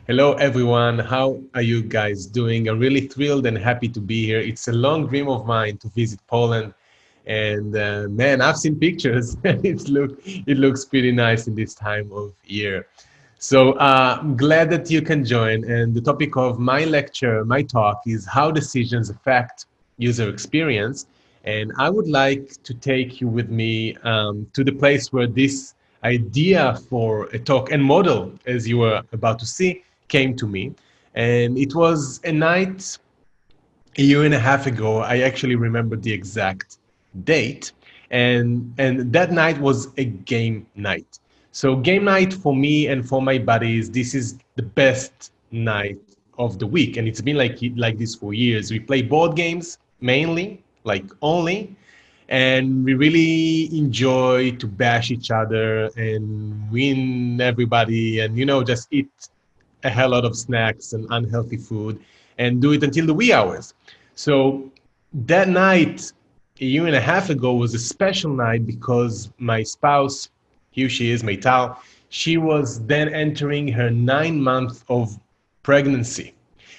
Hello, everyone. How are you guys doing? I'm really thrilled and happy to be here. It's a long dream of mine to visit Poland. And man, I've seen pictures. It looks pretty nice in this time of year. So I'm glad that you can join. And the topic of my lecture, my talk, is how decisions affect user experience. And I would like to take you with me to the place where this idea for a talk and model, as you were about to see, came to me. And it was a night a year and a half ago. I actually remember the exact date. And that night was a game night. So game night for me and for my buddies, this is the best night of the week. And it's been like this for years. We play board games mainly, like only, and we really enjoy to bash each other and win everybody and just eat a hell lot of snacks and unhealthy food and do it until the wee hours. So that night, a year and a half ago, was a special night because my spouse, here she is, Meital, she was then entering her 9 month of pregnancy.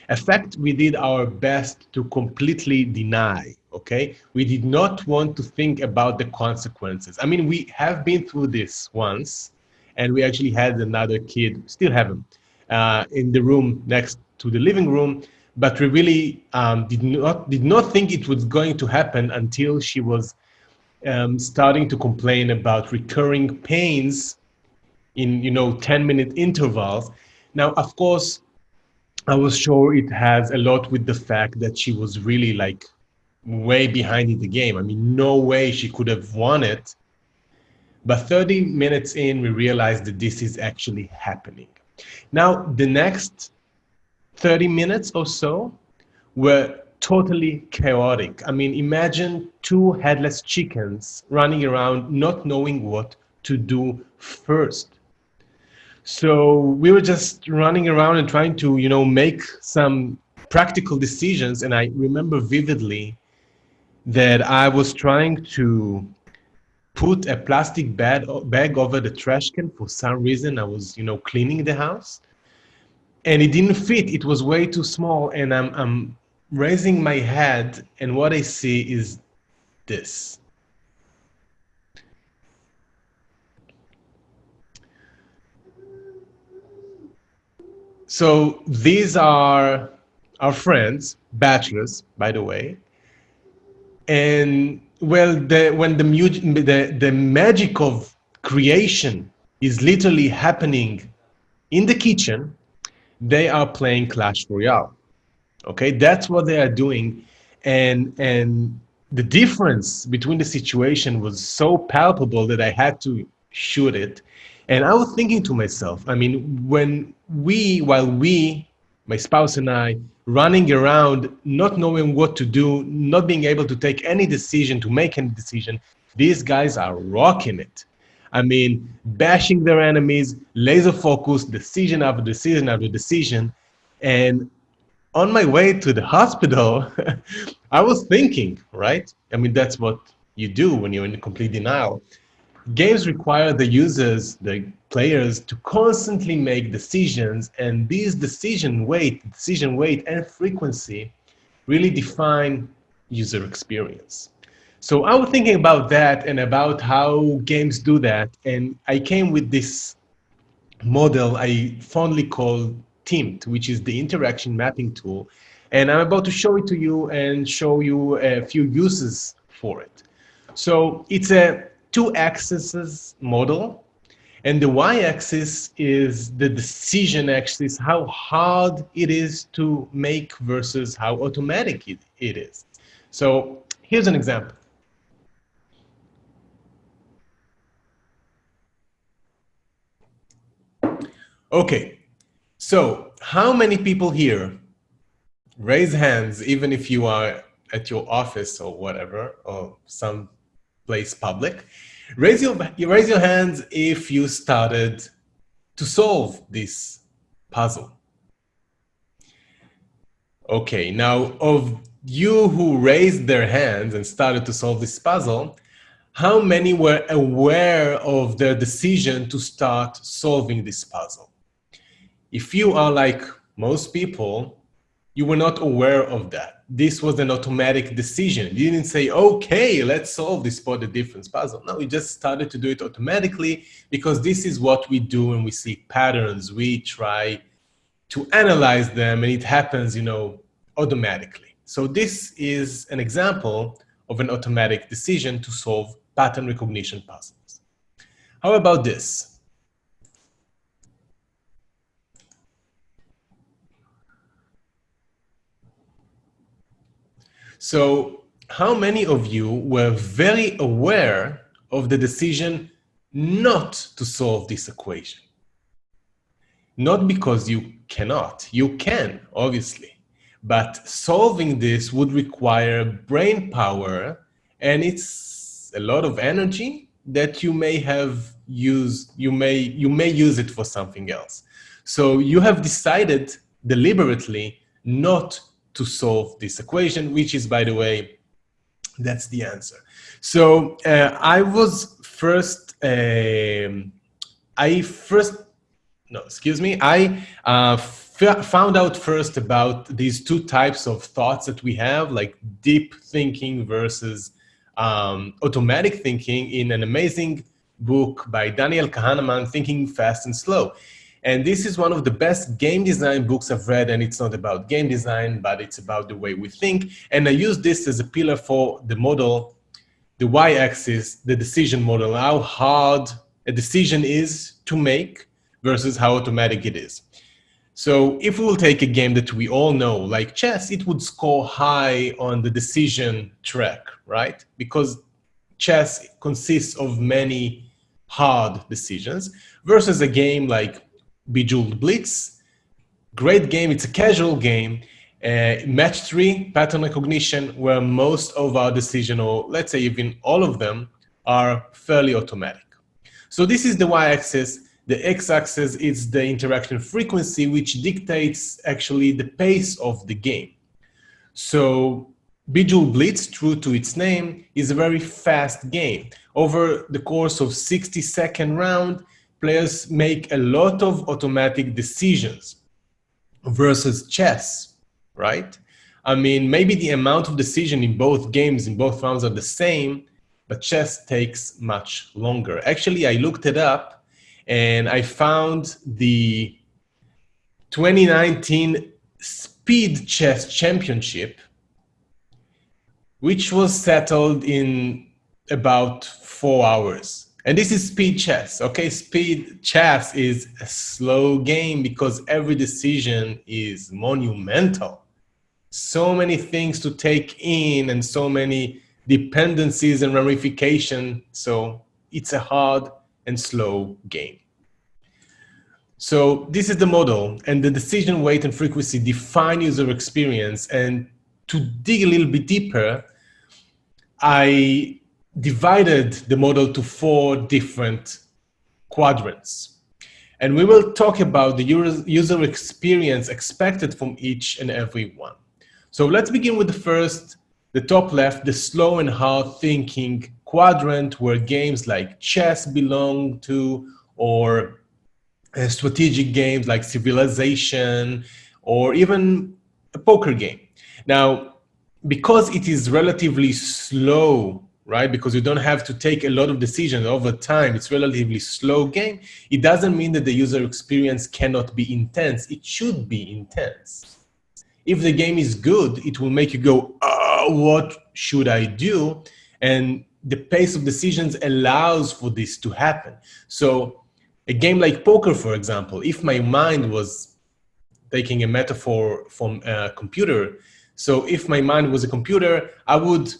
In fact, we did our best to completely deny, okay? We did not want to think about the consequences. I mean, we have been through this once, and we actually had another kid, still have him, in the room next to the living room, but we really did not think it was going to happen until she was starting to complain about recurring pains in 10-minute intervals. Now, of course, I was sure it has a lot with the fact that she was really like way behind in the game. I mean, no way she could have won it. But 30 minutes in, we realized that this is actually happening. Now, the next 30 minutes or so were totally chaotic. I mean, imagine two headless chickens running around not knowing what to do first. So we were just running around and trying to, make some practical decisions. And I remember vividly that I was trying to put a plastic bag over the trash can for some reason. I was, cleaning the house, and it didn't fit. It was way too small. And I'm raising my head, and what I see is this. So these are our friends, bachelors, by the way. And well, the magic of creation is literally happening in the kitchen, they are playing Clash Royale. Okay, that's what they are doing, and the difference between the situation was so palpable that I had to shoot it. And I was thinking to myself, I mean, while we, my spouse and I, running around, not knowing what to do, not being able to take any decision, to make any decision, these guys are rocking it. I mean, bashing their enemies, laser focus, decision after decision after decision. And on my way to the hospital, I was thinking, right? I mean, that's what you do when you're in complete denial. Games require the users, the players, to constantly make decisions, and these decision weight, and frequency really define user experience. So I was thinking about that and about how games do that, and I came with this model I fondly call TIMT, which is the interaction mapping tool. And I'm about to show it to you and show you a few uses for it. So it's a two-axis model, and the y-axis is the decision axis, how hard it is to make versus how automatic it is. So here's an example. Okay, so how many people here, raise hands, even if you are at your office or whatever, or some place public, raise your hands if you started to solve this puzzle. Okay, now of you who raised their hands and started to solve this puzzle, how many were aware of their decision to start solving this puzzle? If you are like most people, you were not aware of that. This was an automatic decision. You didn't say, okay, let's solve this spot the difference puzzle. No, we just started to do it automatically because this is what we do when we see patterns. We try to analyze them and it happens, automatically. So this is an example of an automatic decision to solve pattern recognition puzzles. How about this? So how many of you were very aware of the decision not to solve this equation? Not because you cannot, you can, obviously, but solving this would require brain power, and it's a lot of energy that you may have used, you may use it for something else. So you have decided deliberately not to solve this equation, which is, by the way, that's the answer. So I found out first about these two types of thoughts that we have, like deep thinking versus automatic thinking, in an amazing book by Daniel Kahneman, Thinking Fast and Slow. And this is one of the best game design books I've read, and it's not about game design, but it's about the way we think. And I use this as a pillar for the model, the y-axis, the decision model, how hard a decision is to make versus how automatic it is. So if we will take a game that we all know, like chess, it would score high on the decision track, right? Because chess consists of many hard decisions, versus a game like Bejeweled Blitz. Great game, it's a casual game. Match 3, pattern recognition, where most of our decision, or let's say even all of them, are fairly automatic. So this is the y-axis. The x-axis is the interaction frequency, which dictates actually the pace of the game. So Bejeweled Blitz, true to its name, is a very fast game. Over the course of 60-second round, players make a lot of automatic decisions versus chess, right? I mean, maybe the amount of decision in both games, in both rounds, are the same, but chess takes much longer. Actually, I looked it up, and I found the 2019 Speed Chess Championship, which was settled in about 4 hours. And this is speed chess, okay? Speed chess is a slow game because every decision is monumental. So many things to take in and so many dependencies and ramifications. So it's a hard and slow game. So this is the model, and the decision weight and frequency define user experience. And to dig a little bit deeper, I divided the model to 4 different quadrants. And we will talk about the user experience expected from each and every one. So let's begin with the top left, the slow and hard thinking quadrant, where games like chess belong to, or strategic games like Civilization, or even a poker game. Now, because it is relatively slow, right? Because you don't have to take a lot of decisions over time, it's relatively slow game. It doesn't mean that the user experience cannot be intense. It should be intense. If the game is good, it will make you go, oh, what should I do? And the pace of decisions allows for this to happen. So a game like poker, for example, if my mind was, taking a metaphor from a computer, so if my mind was a computer, I would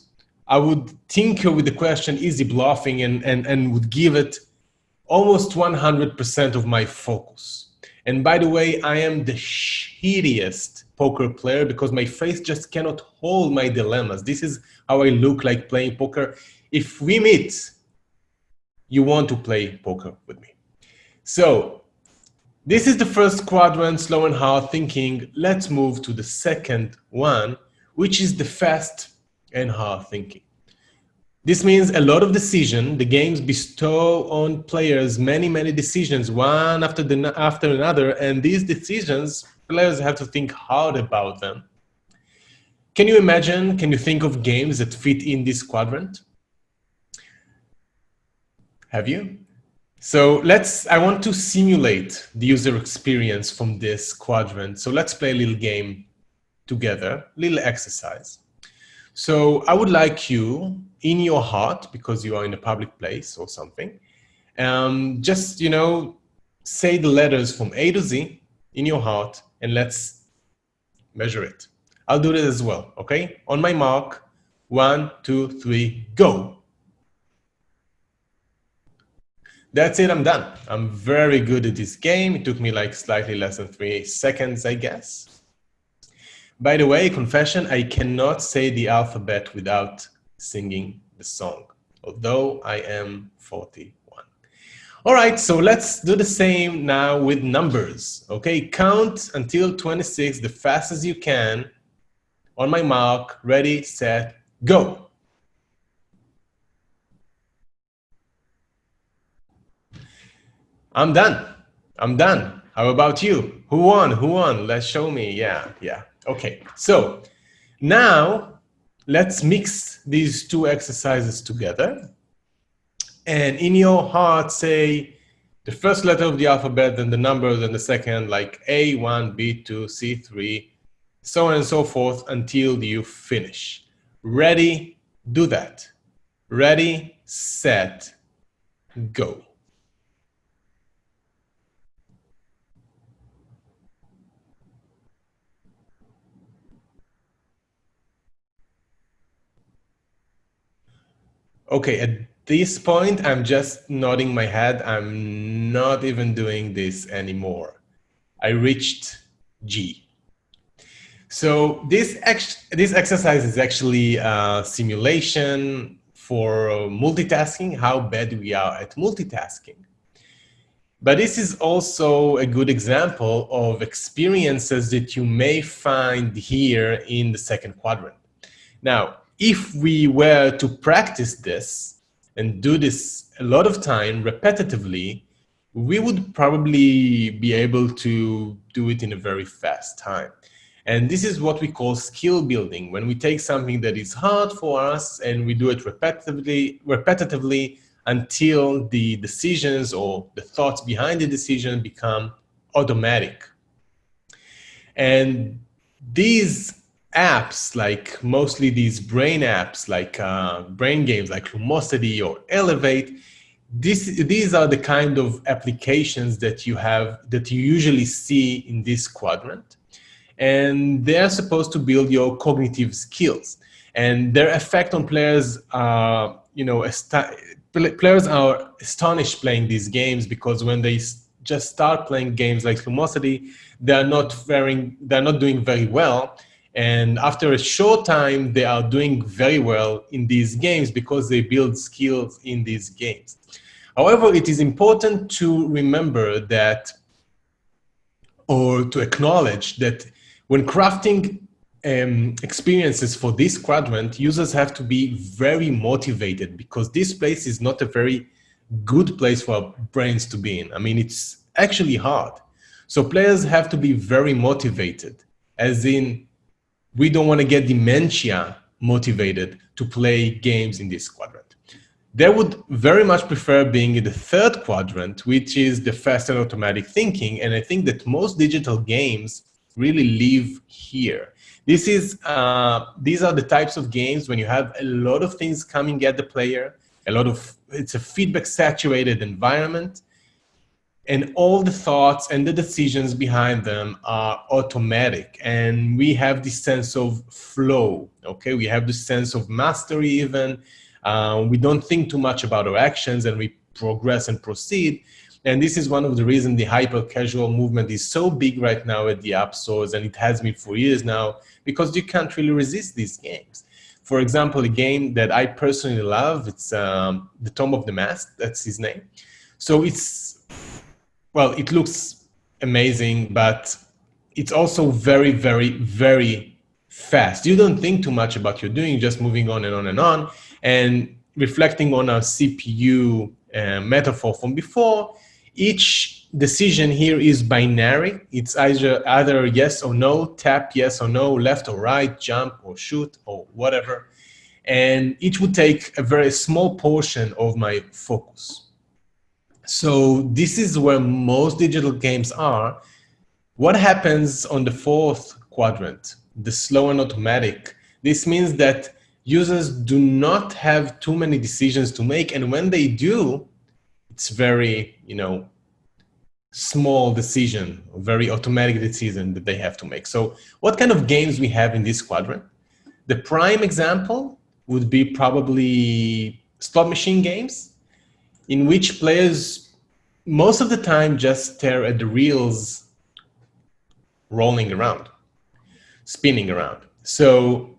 tinker with the question, is he bluffing, and would give it almost 100% of my focus. And by the way, I am the shittiest poker player because my face just cannot hold my dilemmas. This is how I look like playing poker. If we meet, you want to play poker with me. So this is the first quadrant, slow and hard thinking. Let's move to the second one, which is the fast and hard thinking. This means a lot of decision. The games bestow on players many decisions, one after another, and these decisions, players have to think hard about them. Can you imagine, can you think of games that fit in this quadrant? Have you? So I want to simulate the user experience from this quadrant. So let's play a little game together, little exercise. So I would like you, in your heart, because you are in a public place or something, just, say the letters from A to Z in your heart, and let's measure it. I'll do this as well, okay? On my mark, 1, 2, 3, go. That's it, I'm done. I'm very good at this game. It took me like slightly less than 3 seconds, I guess. By the way, confession, I cannot say the alphabet without singing the song, although I am 41. All right, so let's do the same now with numbers, okay? Count until 26 the fastest you can. On my mark, ready, set, go. I'm done. I'm done. How about you? Who won? Who won? Let's show me. Yeah. Okay, so now let's mix these two exercises together. And in your heart, say the first letter of the alphabet, then the numbers, and the second, like A1, B2, C3, so on and so forth until you finish. Ready? Do that. Ready, set, go. Okay, at this point, I'm just nodding my head. I'm not even doing this anymore. I reached G. So this exercise is actually a simulation for multitasking, how bad we are at multitasking. But this is also a good example of experiences that you may find here in the second quadrant. Now, if we were to practice this and do this a lot of time repetitively, we would probably be able to do it in a very fast time. And this is what we call skill building, when we take something that is hard for us and we do it repetitively until the decisions or the thoughts behind the decision become automatic. And these apps, like mostly these brain apps, like brain games like Lumosity or Elevate, these are the kind of applications that you usually see in this quadrant. And they're supposed to build your cognitive skills. And their effect on players are, players are astonished playing these games, because when they just start playing games like Lumosity, they're not doing very well. And after a short time, they are doing very well in these games because they build skills in these games. However, it is important to remember that, or to acknowledge that, when crafting experiences for this quadrant, users have to be very motivated, because this place is not a very good place for our brains to be in. I mean, it's actually hard. So players have to be very motivated, as in, we don't want to get dementia motivated to play games in this quadrant. They would very much prefer being in the third quadrant, which is the fast and automatic thinking. And I think that most digital games really live here. These are the types of games when you have a lot of things coming at the player, it's a feedback saturated environment, and all the thoughts and the decisions behind them are automatic. And we have this sense of flow, okay? We have this sense of mastery even. We don't think too much about our actions, and we progress and proceed. And this is one of the reasons the hyper-casual movement is so big right now at the app stores, and it has been for years now, because you can't really resist these games. For example, a game that I personally love, it's The Tomb of the Mask, that's his name. So it looks amazing, but it's also very, very, very fast. You don't think too much about what you're doing, just moving on and on and on. And reflecting on our CPU metaphor from before, each decision here is binary. It's either yes or no, tap yes or no, left or right, jump or shoot or whatever. And it would take a very small portion of my focus. So this is where most digital games are. What happens on the fourth quadrant, the slow and automatic? This means that users do not have too many decisions to make, and when they do, it's very, small decision, very automatic decision that they have to make. So what kind of games we have in this quadrant? The prime example would be probably slot machine games, in which players most of the time just stare at the reels rolling around, spinning around. So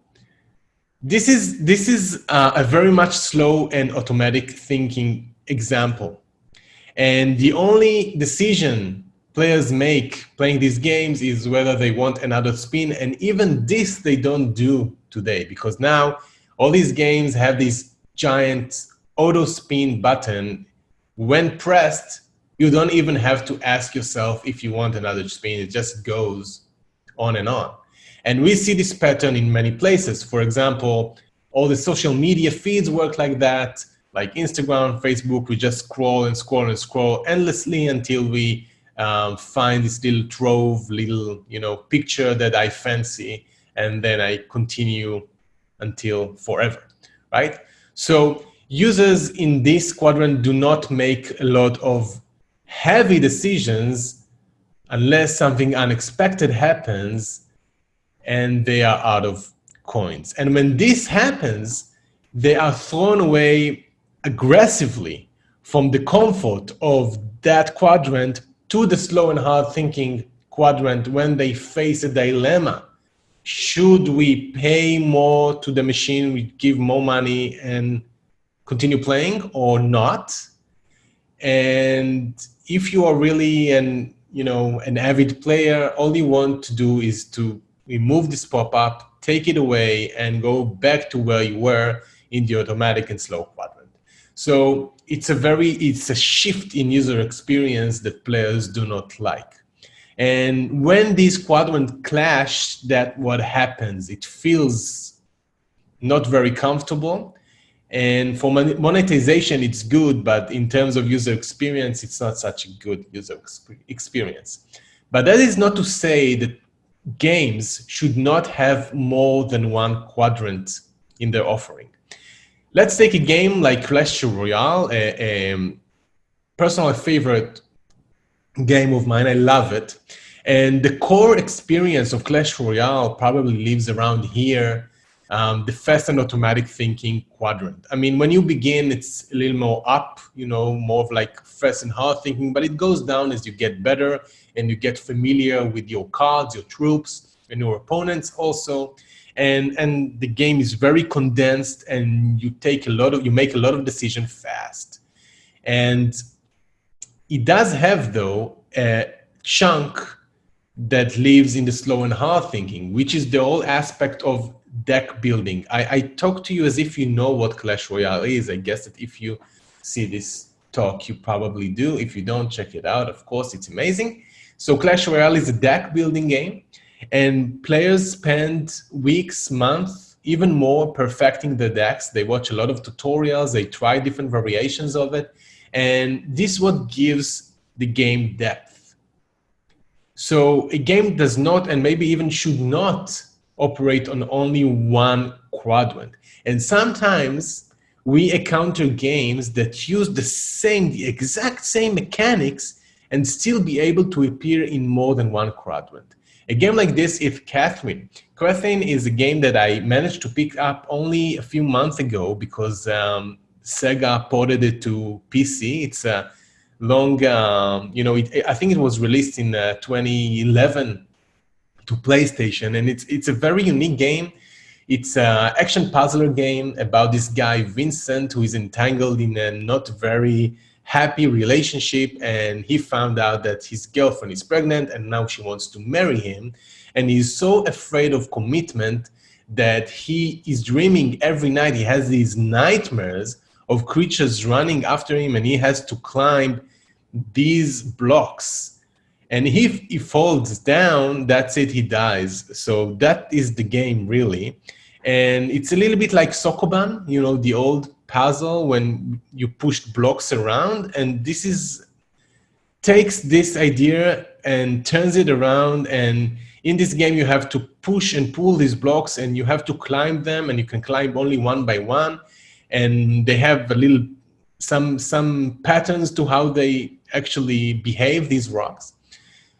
this is a very much slow and automatic thinking example. And the only decision players make playing these games is whether they want another spin. And even this they don't do today, because now all these games have this giant auto spin button. When pressed, you don't even have to ask yourself if you want another spin. It just goes on and on. And we see this pattern in many places. For example, all the social media feeds work like that, like Instagram, Facebook. We just scroll and scroll and scroll endlessly until we find this little trove, little picture that I fancy, and then I continue until forever, right? So users in this quadrant do not make a lot of heavy decisions unless something unexpected happens and they are out of coins. And when this happens, they are thrown away aggressively from the comfort of that quadrant to the slow and hard thinking quadrant when they face a dilemma. Should we pay more to the machine, we give more money and continue playing, or not? And if you are really an avid player, all you want to do is to remove this pop-up, take it away, and go back to where you were in the automatic and slow quadrant. So it's a shift in user experience that players do not like. And when these quadrants clash, what happens? It feels not very comfortable. And for monetization, it's good, but in terms of user experience, it's not such a good user experience. But that is not to say that games should not have more than one quadrant in their offering. Let's take a game like Clash Royale, a personal favorite game of mine. I love it. And the core experience of Clash Royale probably lives around here, the fast and automatic thinking quadrant. I mean, when you begin, it's a little more up, more of like fast and hard thinking, but it goes down as you get better and you get familiar with your cards, your troops, and your opponents also. And the game is very condensed, and you make a lot of decisions fast. And it does have, though, a chunk that lives in the slow and hard thinking, which is the whole aspect of deck building. I talk to you as if you know what Clash Royale is. I guess that if you see this talk, you probably do. If you don't, check it out. Of course, it's amazing. So Clash Royale is a deck building game, and players spend weeks, months, even more perfecting the decks. They watch a lot of tutorials. They try different variations of it. And this is what gives the game depth. So a game does not, and maybe even should not, operate on only one quadrant. And sometimes we encounter games that use the exact same mechanics and still be able to appear in more than one quadrant. A game like this is Catherine. Catherine is a game that I managed to pick up only a few months ago because Sega ported it to PC. It's a long, I think it was released in 2011 to PlayStation, and it's a very unique game. It's an action puzzler game about this guy, Vincent, who is entangled in a not very happy relationship, and he found out that his girlfriend is pregnant, and now she wants to marry him. And he's so afraid of commitment that he is dreaming every night. He has these nightmares of creatures running after him, and he has to climb these blocks. And if he falls down, that's it, he dies. So that is the game, really. And it's a little bit like Sokoban, you know, the old puzzle when you pushed blocks around. And this is takes this idea and turns it around. And in this game, you have to push and pull these blocks, and you have to climb them, and you can climb only one by one. And they have a little some patterns to how they actually behave, these rocks.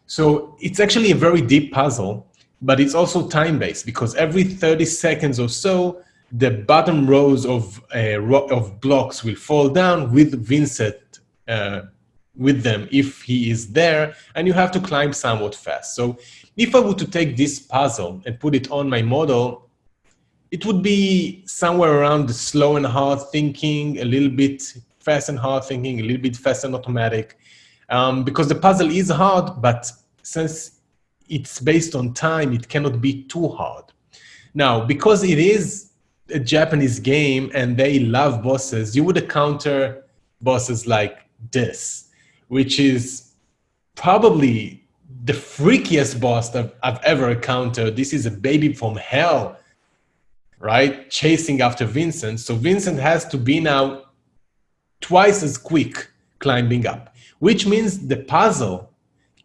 So it's actually a very deep puzzle, but it's also time-based, because every 30 seconds or so, the bottom rows of blocks will fall down with Vincent with them if he is there, and you have to climb somewhat fast. So if I were to take this puzzle and put it on my model, it would be somewhere around the slow and hard thinking, a little bit fast and hard thinking, a little bit fast and automatic, because the puzzle is hard, but since it's based on time, it cannot be too hard. Now, because it is a Japanese game and they love bosses, you would encounter bosses like this, which is probably the freakiest boss that I've ever encountered. This is a baby from hell, right? Chasing after Vincent. So Vincent has to be now twice as quick climbing up, which means the puzzle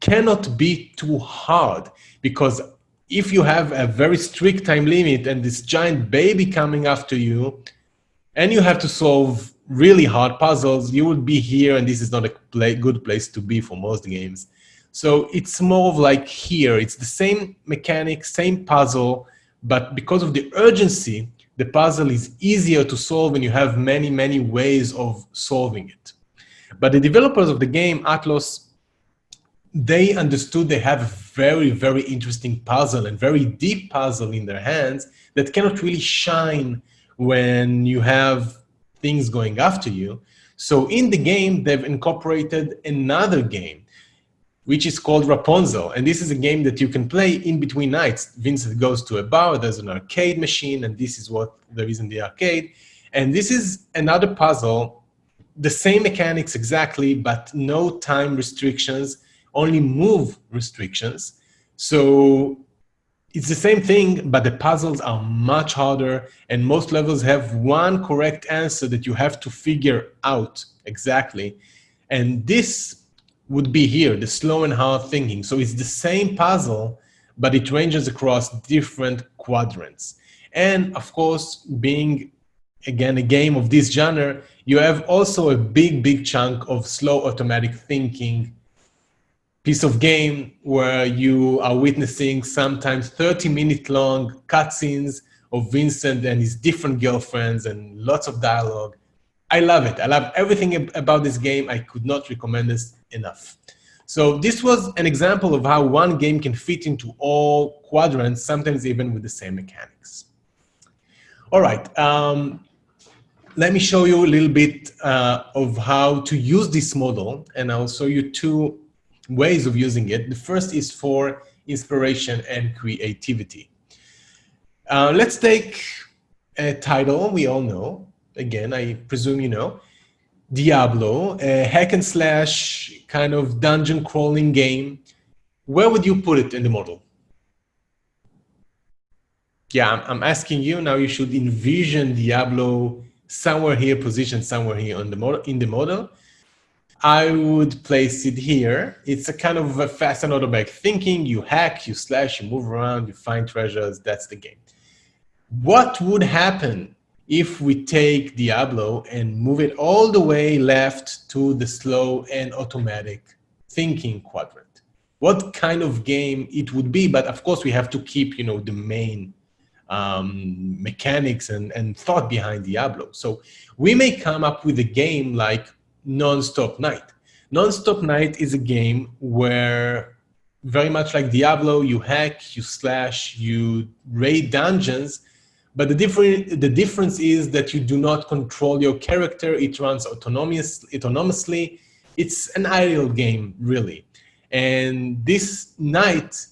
cannot be too hard, because if you have a very strict time limit and this giant baby coming after you, and you have to solve really hard puzzles, you would be here, and this is not a good place to be for most games. So it's more of like here, it's the same mechanic, same puzzle, but because of the urgency, the puzzle is easier to solve, and you have many, many ways of solving it. But the developers of the game, Atlas, they understood they have a very, very interesting puzzle and very deep puzzle in their hands that cannot really shine when you have things going after you. So in the game, they've incorporated another game, which is called Rapunzel. And this is a game that you can play in between nights. Vincent goes to a bar, there's an arcade machine, and this is what there is in the arcade. And this is another puzzle, the same mechanics exactly, but no time restrictions, only move restrictions. So it's the same thing, but the puzzles are much harder, and most levels have one correct answer that you have to figure out exactly. And this would be here, the slow and hard thinking. So it's the same puzzle, but it ranges across different quadrants. And of course, being again a game of this genre, you have also a big, big chunk of slow automatic thinking piece of game where you are witnessing sometimes 30-minute long cutscenes of Vincent and his different girlfriends and lots of dialogue. I love it. I love everything about this game. I could not recommend this enough. So this was an example of how one game can fit into all quadrants, sometimes even with the same mechanics. All right. Let me show you a little bit of how to use this model, and I'll show you two ways of using it. The first is for inspiration and creativity. Let's take a title we all know. Again, I presume you know. Diablo, a hack and slash kind of dungeon crawling game. Where would you put it in the model? Yeah, I'm asking you now. You should envision Diablo somewhere here, positioned somewhere here on the model, in the model. I would place it here. It's a kind of a fast and automatic thinking. You hack, you slash, you move around, you find treasures. That's the game. What would happen if we take Diablo and move it all the way left to the slow and automatic thinking quadrant? What kind of game it would be? But of course, we have to keep, you know, the main mechanics and thought behind Diablo. So we may come up with a game like Non-Stop Night. Non-Stop Night is a game where, very much like Diablo, you hack, you slash, you raid dungeons, but the difference is that you do not control your character. It runs autonomously. It's an idle game, really. And this knight,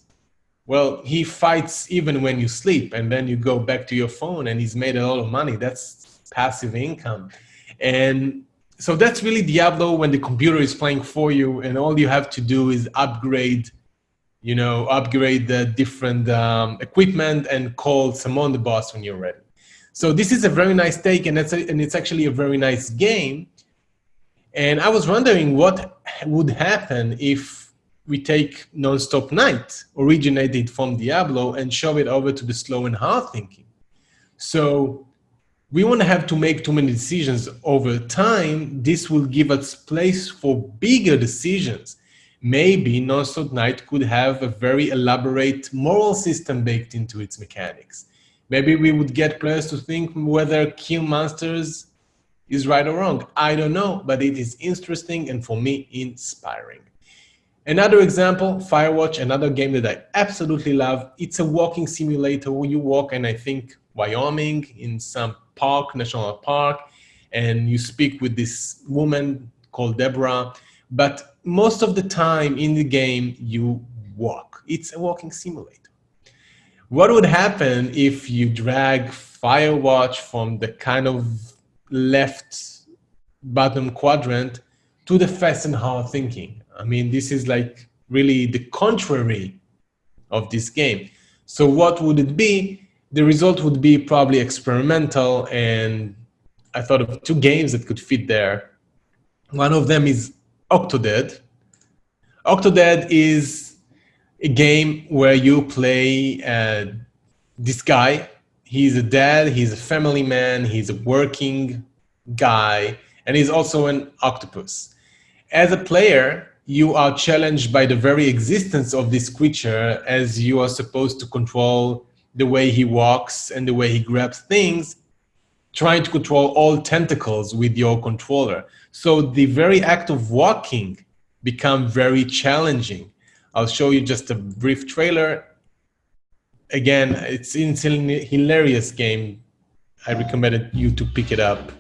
well, he fights even when you sleep, and then you go back to your phone and he's made a lot of money. That's passive income. And so that's really Diablo when the computer is playing for you, and all you have to do is upgrade, upgrade the different equipment and summon the boss when you're ready. So this is a very nice take, and it's actually a very nice game. And I was wondering what would happen if we take Nonstop Night, originated from Diablo, and shove it over to the slow and hard thinking. So we won't have to make too many decisions over time. This will give us place for bigger decisions. Maybe Nonstop Night could have a very elaborate moral system baked into its mechanics. Maybe we would get players to think whether kill monsters is right or wrong. I don't know, but it is interesting and for me, inspiring. Another example, Firewatch, another game that I absolutely love. It's a walking simulator where you walk in, I think, Wyoming in some park, national park, and you speak with this woman called Deborah. But most of the time in the game, you walk. It's a walking simulator. What would happen if you drag Firewatch from the kind of left bottom quadrant to the fast and hard thinking? I mean, this is like really the contrary of this game. So what would it be? The result would be probably experimental, and I thought of two games that could fit there. One of them is Octodad. Octodad is a game where you play this guy. He's a dad, he's a family man, he's a working guy, and he's also an octopus. As a player, you are challenged by the very existence of this creature, as you are supposed to control the way he walks and the way he grabs things, trying to control all tentacles with your controller. So the very act of walking becomes very challenging. I'll show you just a brief trailer. Again, it's a hilarious game. I recommend you to pick it up.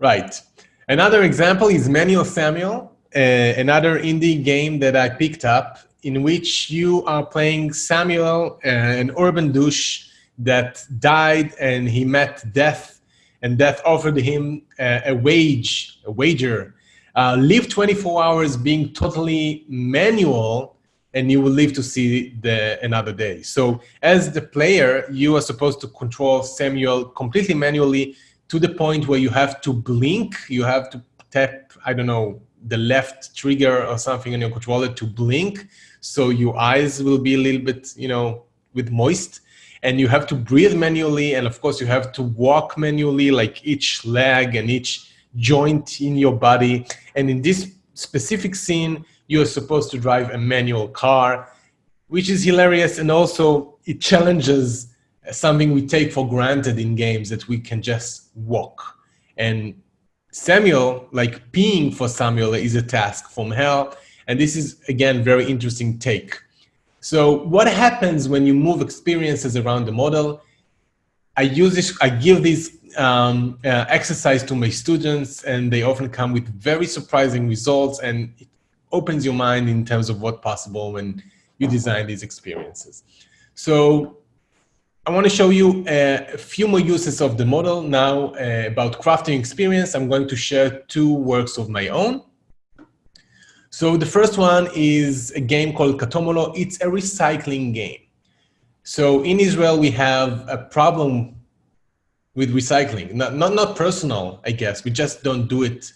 Right. Another example is Manual Samuel, another indie game that I picked up, in which you are playing Samuel, an urban douche that died, and he met death, and death offered him a wager. Live 24 hours being totally manual, and you will live to see another day. So as the player, you are supposed to control Samuel completely manually, to the point where you have to blink, you have to tap, I don't know, the left trigger or something on your controller to blink, so your eyes will be a little bit, with moist, and you have to breathe manually, and of course you have to walk manually, like each leg and each joint in your body. And in this specific scene, you're supposed to drive a manual car, which is hilarious, and also it challenges something we take for granted in games, that we can just walk. And Samuel, like peeing for Samuel, is a task from hell. And this is, again, very interesting take. So what happens when you move experiences around the model? I give this exercise to my students, and they often come with very surprising results, and it opens your mind in terms of what's possible when you design these experiences. So I want to show you a few more uses of the model now about crafting experience. I'm going to share two works of my own. So the first one is a game called Katomolo. It's a recycling game. So in Israel, we have a problem with recycling. Not personal, I guess. We just don't do it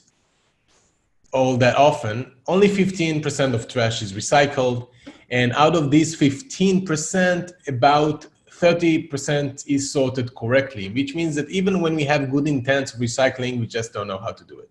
all that often. Only 15% of trash is recycled. And out of these 15%, about 30% is sorted correctly, which means that even when we have good intents of recycling, we just don't know how to do it.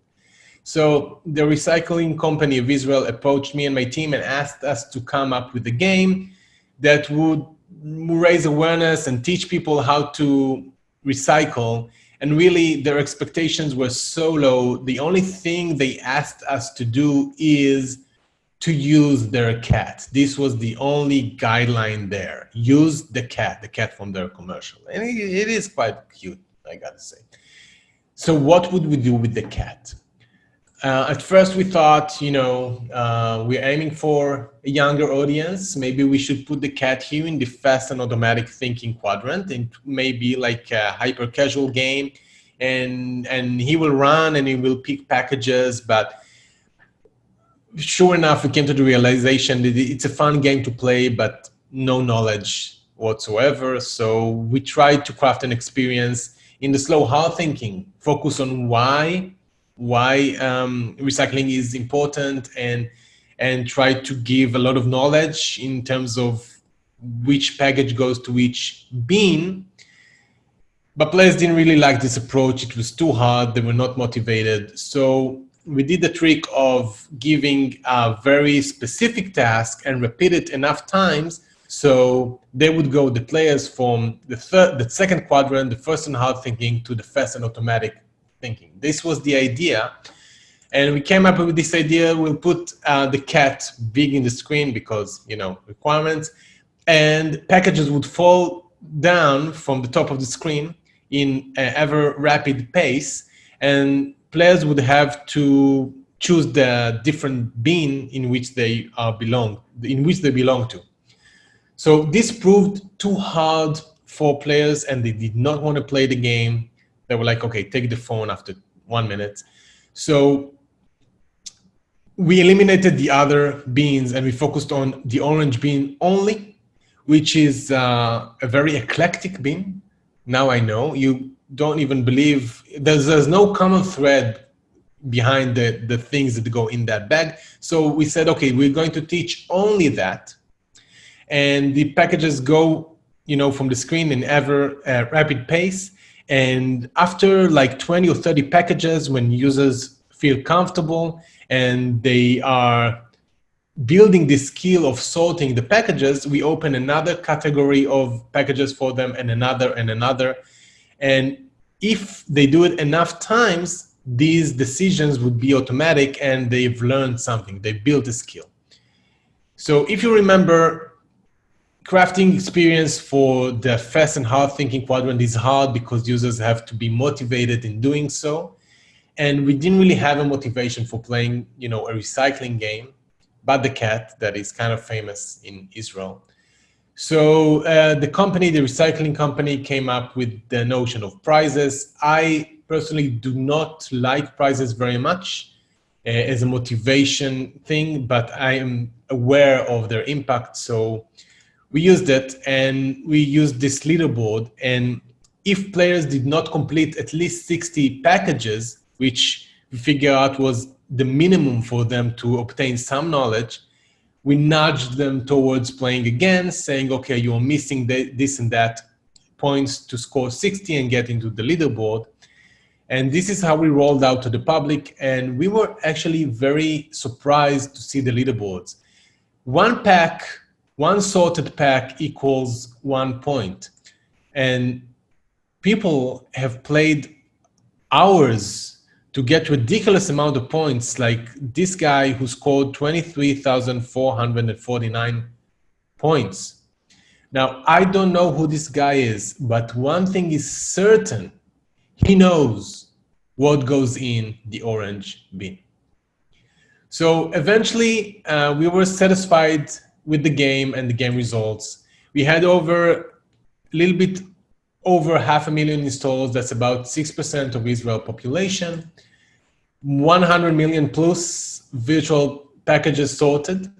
So the recycling company of Israel approached me and my team and asked us to come up with a game that would raise awareness and teach people how to recycle. And really, their expectations were so low. The only thing they asked us to do is to use their cat. This was the only guideline there. Use the cat from their commercial. And it is quite cute, I gotta say. So what would we do with the cat? At first we thought, we're aiming for a younger audience. Maybe we should put the cat here in the fast and automatic thinking quadrant, and maybe like a hyper casual game, and he will run and he will pick packages. But sure enough, we came to the realization that it's a fun game to play, but no knowledge whatsoever. So we tried to craft an experience in the slow hard thinking, focus on why recycling is important, and try to give a lot of knowledge in terms of which package goes to which bin. But players didn't really like this approach. It was too hard. They were not motivated. So we did the trick of giving a very specific task and repeat it enough times so they would go, the players, from the second quadrant, the first and hard thinking, to the fast and automatic thinking. This was the idea. And we came up with this idea. We'll put the cat big in the screen because, requirements, and packages would fall down from the top of the screen in an ever rapid pace. And players would have to choose the different bin in which they belong to. So this proved too hard for players, and they did not want to play the game. They were like, okay, take the phone after 1 minute. So we eliminated the other beans and we focused on the orange bean only, which is a very eclectic bean. Now I know, you don't even believe, there's no common thread behind the things that go in that bag. So we said, okay, we're going to teach only that. And the packages go, from the screen in ever rapid pace. And after like 20 or 30 packages, when users feel comfortable and they are building the skill of sorting the packages, we open another category of packages for them, and another and another. And if they do it enough times, these decisions would be automatic and they've learned something, they built a skill. So if you remember, crafting experience for the fast and hard thinking quadrant is hard because users have to be motivated in doing so. And we didn't really have a motivation for playing, a recycling game, but the cat that is kind of famous in Israel. So the recycling company, came up with the notion of prizes. I personally do not like prizes very much as a motivation thing, but I am aware of their impact. So we used it, and we used this leaderboard. And if players did not complete at least 60 packages, which we figure out was the minimum for them to obtain some knowledge, we nudged them towards playing again, saying, okay, you're missing this and that points to score 60 and get into the leaderboard. And this is how we rolled out to the public. And we were actually very surprised to see the leaderboards. One sorted pack equals 1 point. And people have played hours to get ridiculous amount of points, like this guy who scored 23,449 points. Now, I don't know who this guy is, but one thing is certain, he knows what goes in the orange bin. So eventually, we were satisfied with the game and the game results. We had a little bit over 500,000 installs. That's about 6% of Israel population. 100 million plus virtual packages sorted.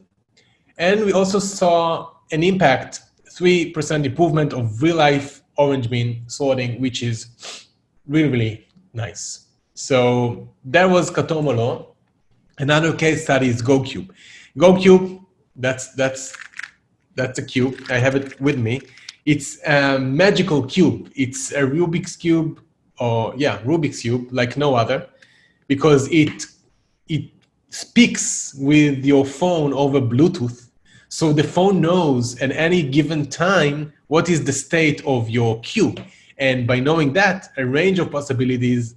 And we also saw an impact, 3% improvement of real life orange bin sorting, which is really, really nice. So that was Katomolo. Another case study is GoCube. GoCube, that's a cube. I have it with me. It's a magical cube. It's a Rubik's cube, Rubik's cube, like no other, because it speaks with your phone over Bluetooth. So the phone knows at any given time what is the state of your cube. And by knowing that, a range of possibilities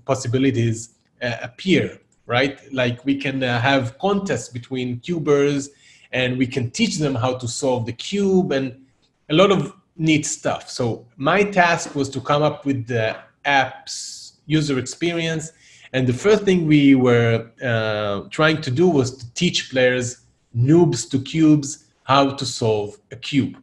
appear. right? Like we can have contests between cubers, and we can teach them how to solve the cube and a lot of neat stuff. So my task was to come up with the app's user experience. And the first thing we were trying to do was to teach players, noobs to cubes, how to solve a cube.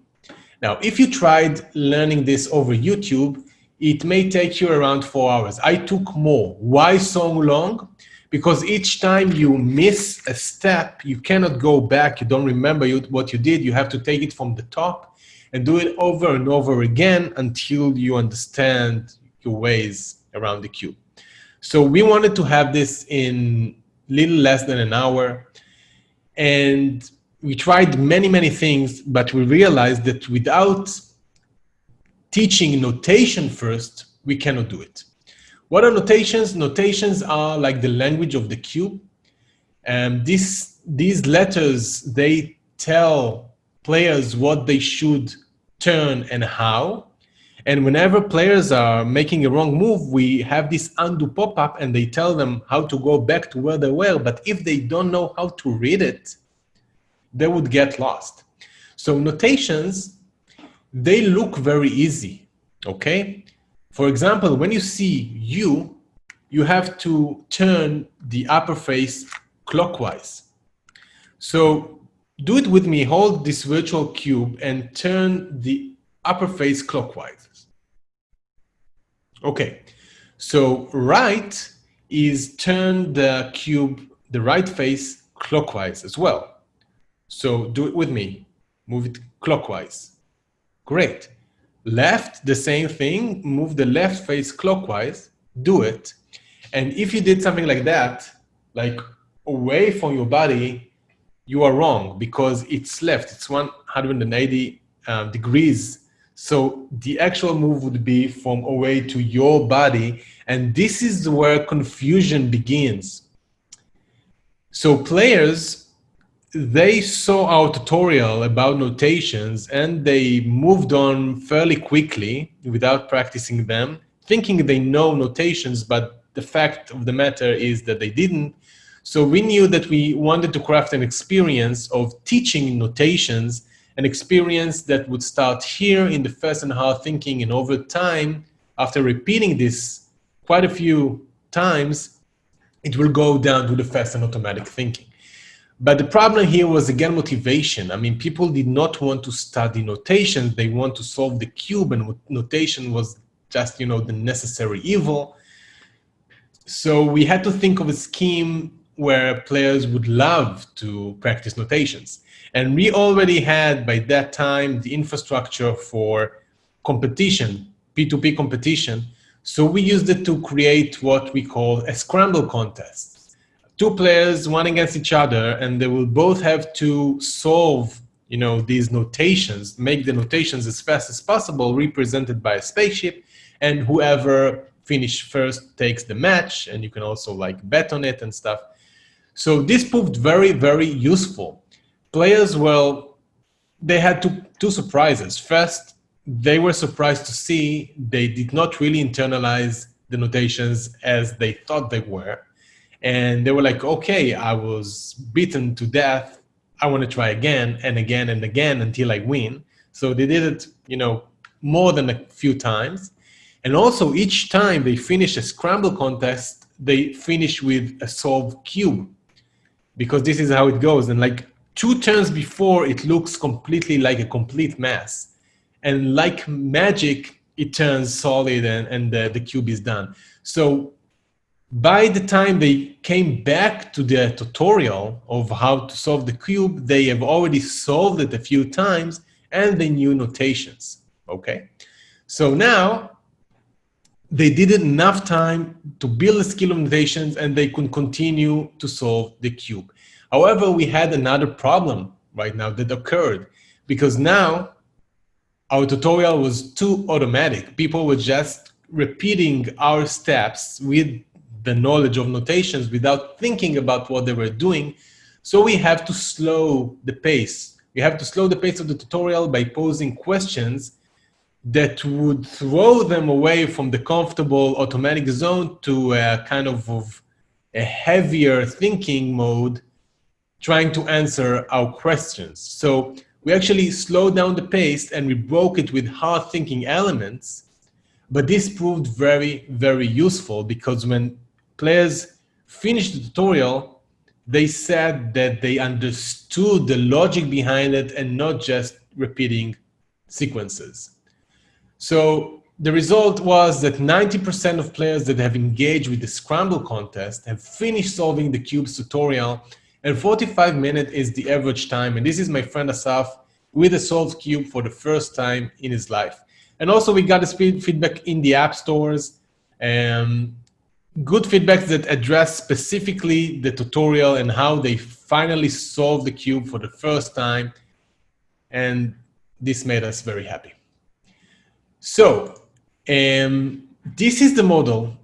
Now, if you tried learning this over YouTube, it may take you around 4 hours. I took more. Why so long? Because each time you miss a step, you cannot go back. You don't remember what you did. You have to take it from the top and do it over and over again until you understand your ways around the cube. So we wanted to have this in little less than an hour. And we tried many, many things, but we realized that without teaching notation first, we cannot do it. What are notations? Notations are like the language of the cube. And these letters, they tell players what they should turn and how. And whenever players are making a wrong move, we have this undo pop-up and they tell them how to go back to where they were. But if they don't know how to read it, they would get lost. So notations, they look very easy, okay? For example, when you see U, you have to turn the upperface clockwise. So do it with me, hold this virtual cube and turn the upperface clockwise. Okay, so right is turn the cube, the right face clockwise as well. So do it with me, move it clockwise. Great. Left, the same thing, move the left face clockwise, do it. And if you did something like that, like away from your body, you are wrong because it's left, it's 180 degrees. So the actual move would be from away to your body. And this is where confusion begins. So players, they saw our tutorial about notations and they moved on fairly quickly without practicing them, thinking they know notations, but the fact of the matter is that they didn't. So we knew that we wanted to craft an experience of teaching notations, an experience that would start here in the fast and hard thinking, and over time, after repeating this quite a few times, it will go down to the fast and automatic thinking. But the problem here was, again, motivation. I mean, people did not want to study notations. They want to solve the cube, and notation was just, the necessary evil. So we had to think of a scheme where players would love to practice notations. And we already had, by that time, the infrastructure for competition, P2P competition. So we used it to create what we call a scramble contest. Two players, one against each other, and they will both have to solve, these notations, make the notations as fast as possible, represented by a spaceship, and whoever finishes first takes the match, and you can also bet on it and stuff. So this proved very, very useful. Players, they had two surprises. First, they were surprised to see they did not really internalize the notations as they thought they were. And they were like, okay, I was beaten to death. I want to try again and again and again until I win. So they did it, more than a few times. And also each time they finish a scramble contest, they finish with a solved cube, because this is how it goes. And 2 turns before, it looks completely like a complete mess. And like magic, it turns solid and the cube is done. So by the time they came back to the tutorial of how to solve the cube, they have already solved it a few times and they knew notations, okay? So now they did enough time to build a skill of notations and they could continue to solve the cube. However, we had another problem right now that occurred, because now our tutorial was too automatic. People were just repeating our steps with the knowledge of notations without thinking about what they were doing. So we have to slow the pace. We have to slow the pace of the tutorial by posing questions that would throw them away from the comfortable automatic zone to a kind of a heavier thinking mode trying to answer our questions. So we actually slowed down the pace and we broke it with hard thinking elements. But this proved very, very useful because when players finished the tutorial, they said that they understood the logic behind it and not just repeating sequences. So the result was that 90% of players that have engaged with the Scramble contest have finished solving the cube's tutorial, and 45 minutes is the average time. And this is my friend Asaf with a solved cube for the first time in his life. And also we got a feedback in the app stores, good feedback that address specifically the tutorial and how they finally solved the cube for the first time. And this made us very happy. So this is the model.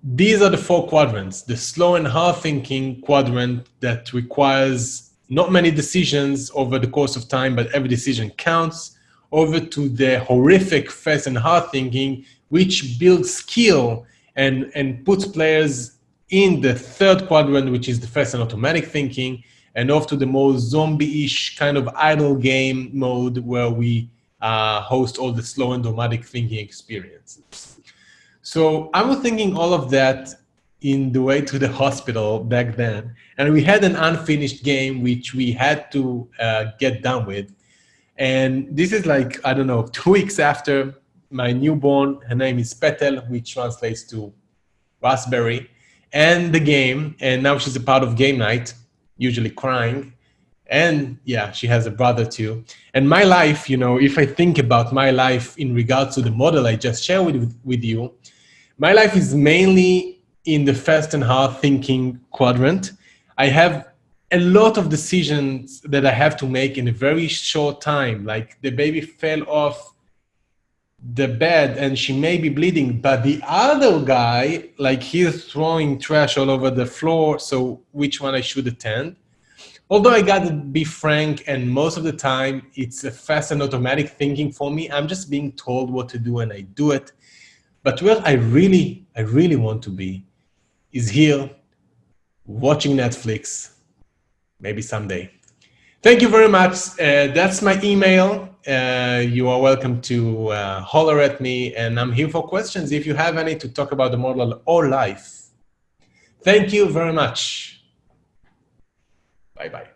These are the 4 quadrants, the slow and hard thinking quadrant that requires not many decisions over the course of time, but every decision counts, over to the horrific fast and hard thinking, which builds skill and puts players in the 3rd quadrant, which is the fast and automatic thinking, and off to the more zombie-ish kind of idle game mode where we host all the slow and dramatic thinking experiences. So I was thinking all of that in the way to the hospital back then. And we had an unfinished game which we had to get done with. And this is like, I don't know, 2 weeks after my newborn, her name is Petel, which translates to raspberry, and the game. And now she's a part of game night, usually crying. And yeah, she has a brother too. And my life, you know, if I think about my life in regards to the model I just shared with you, my life is mainly in the fast and hard thinking quadrant. I have a lot of decisions that I have to make in a very short time. Like the baby fell off the bed and she may be bleeding, but the other guy, like he's throwing trash all over the floor. So which one I should attend? Although I gotta be frank, and most of the time it's a fast and automatic thinking for me. I'm just being told what to do and I do it. But where I really want to be is here watching Netflix, maybe someday. Thank you very much. That's my email. You are welcome to holler at me, and I'm here for questions if you have any to talk about the model or life. Thank you very much. Bye-bye.